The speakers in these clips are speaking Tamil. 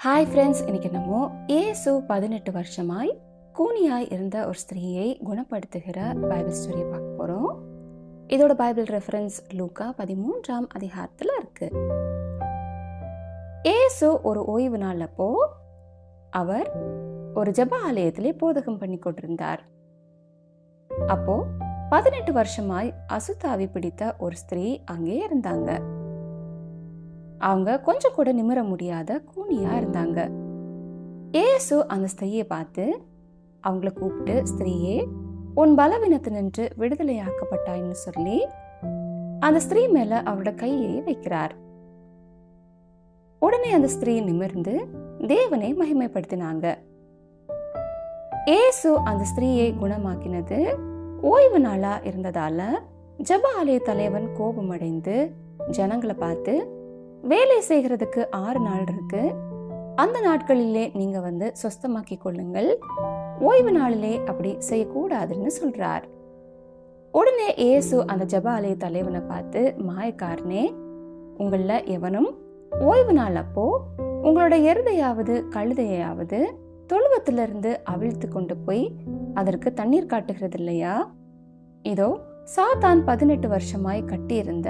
ஹாய் ஃப்ரெண்ட்ஸ், இன்னைக்கு நம்ம இயேசு 18 வருஷமாய் கூனியாய் இருந்த ஒரு ஸ்திரீயை குணப்படுத்துகிற பைபிள் ஸ்டோரியை பார்க்க போகிறோம். இதோட பைபிள் ரெஃபரன்ஸ் லூக்கா 13ஆம் அதிகாரத்தில் இருக்கு. இயேசு ஒரு ஓய்வு நாள் அப்போ அவர் ஒரு ஜெப ஆலயத்திலே போதகம் பண்ணி கொண்டிருந்தார். அப்போ 18 வருஷமாய் அசுத்தாவி பிடித்த ஒரு ஸ்திரீ அங்கே இருந்தாங்க. அவங்க கொஞ்சம் கூட நிமிர முடியாத கூனியா இருந்தாங்க. இயேசு அந்த ஸ்திரீயை பார்த்து அவங்கள கூப்பிட்டு, ஸ்திரீயே, உன் பலவீனத்து நின்று விடுதலையாக்கப்பட்டாயின்னு சொல்லி அந்த ஸ்திரீ மேல அவரோட கையை வைக்கிறார். உடனே அந்த ஸ்திரீ நிமிர்ந்து தேவனை மகிமைப்படுத்தினாங்க. இயேசு அந்த ஸ்திரீயை குணமாக்கினது ஓய்வு நாளா இருந்ததால ஜெப ஆலய தலைவன் கோபமடைந்து ஜனங்களை பார்த்து, வேலை செய்கிறதுக்கு 6 நாள் இருக்கு, அந்த நாட்களிலே நீங்க வந்து சொஸ்தமாக்கி கொள்ளுங்கள், ஓய்வு நாளிலே அப்படி செய்யக்கூடாதுன்னு சொல்றார். உடனே இயேசு அந்த ஜெப ஆலய தலைவனை பார்த்து, மாயக்காரனே, உங்கள எவனும் ஓய்வு நாள் அப்போ உங்களோட எருதையாவது கழுதையாவது தொழுவத்திலிருந்து அவிழ்த்து கொண்டு போய் அதற்கு தண்ணீர் காட்டுகிறது இல்லையா? இதோ சாத்தான் 18 வருஷமாய் கட்டியிருந்த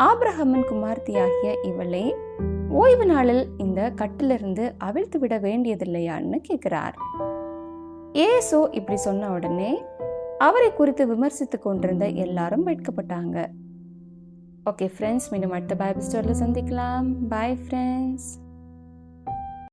ஆபிரகாமின் குமார்த்தியாகிய இவளை ஓய்வு நாளில் இந்த கட்டிலிருந்து அவிழ்த்து விட வேண்டியதில்லையான்னு கேட்கிறார். இயேசு இப்படி சொன்ன உடனே அவரை குறித்து விமர்சித்து கொண்டிருந்த எல்லாரும் வெட்கப்பட்டாங்க. ஓகே ஃப்ரெண்ட்ஸ், மீண்டும் அடுத்த பைபிள் ஸ்டோரியில் சந்திக்கலாம். Bye friends.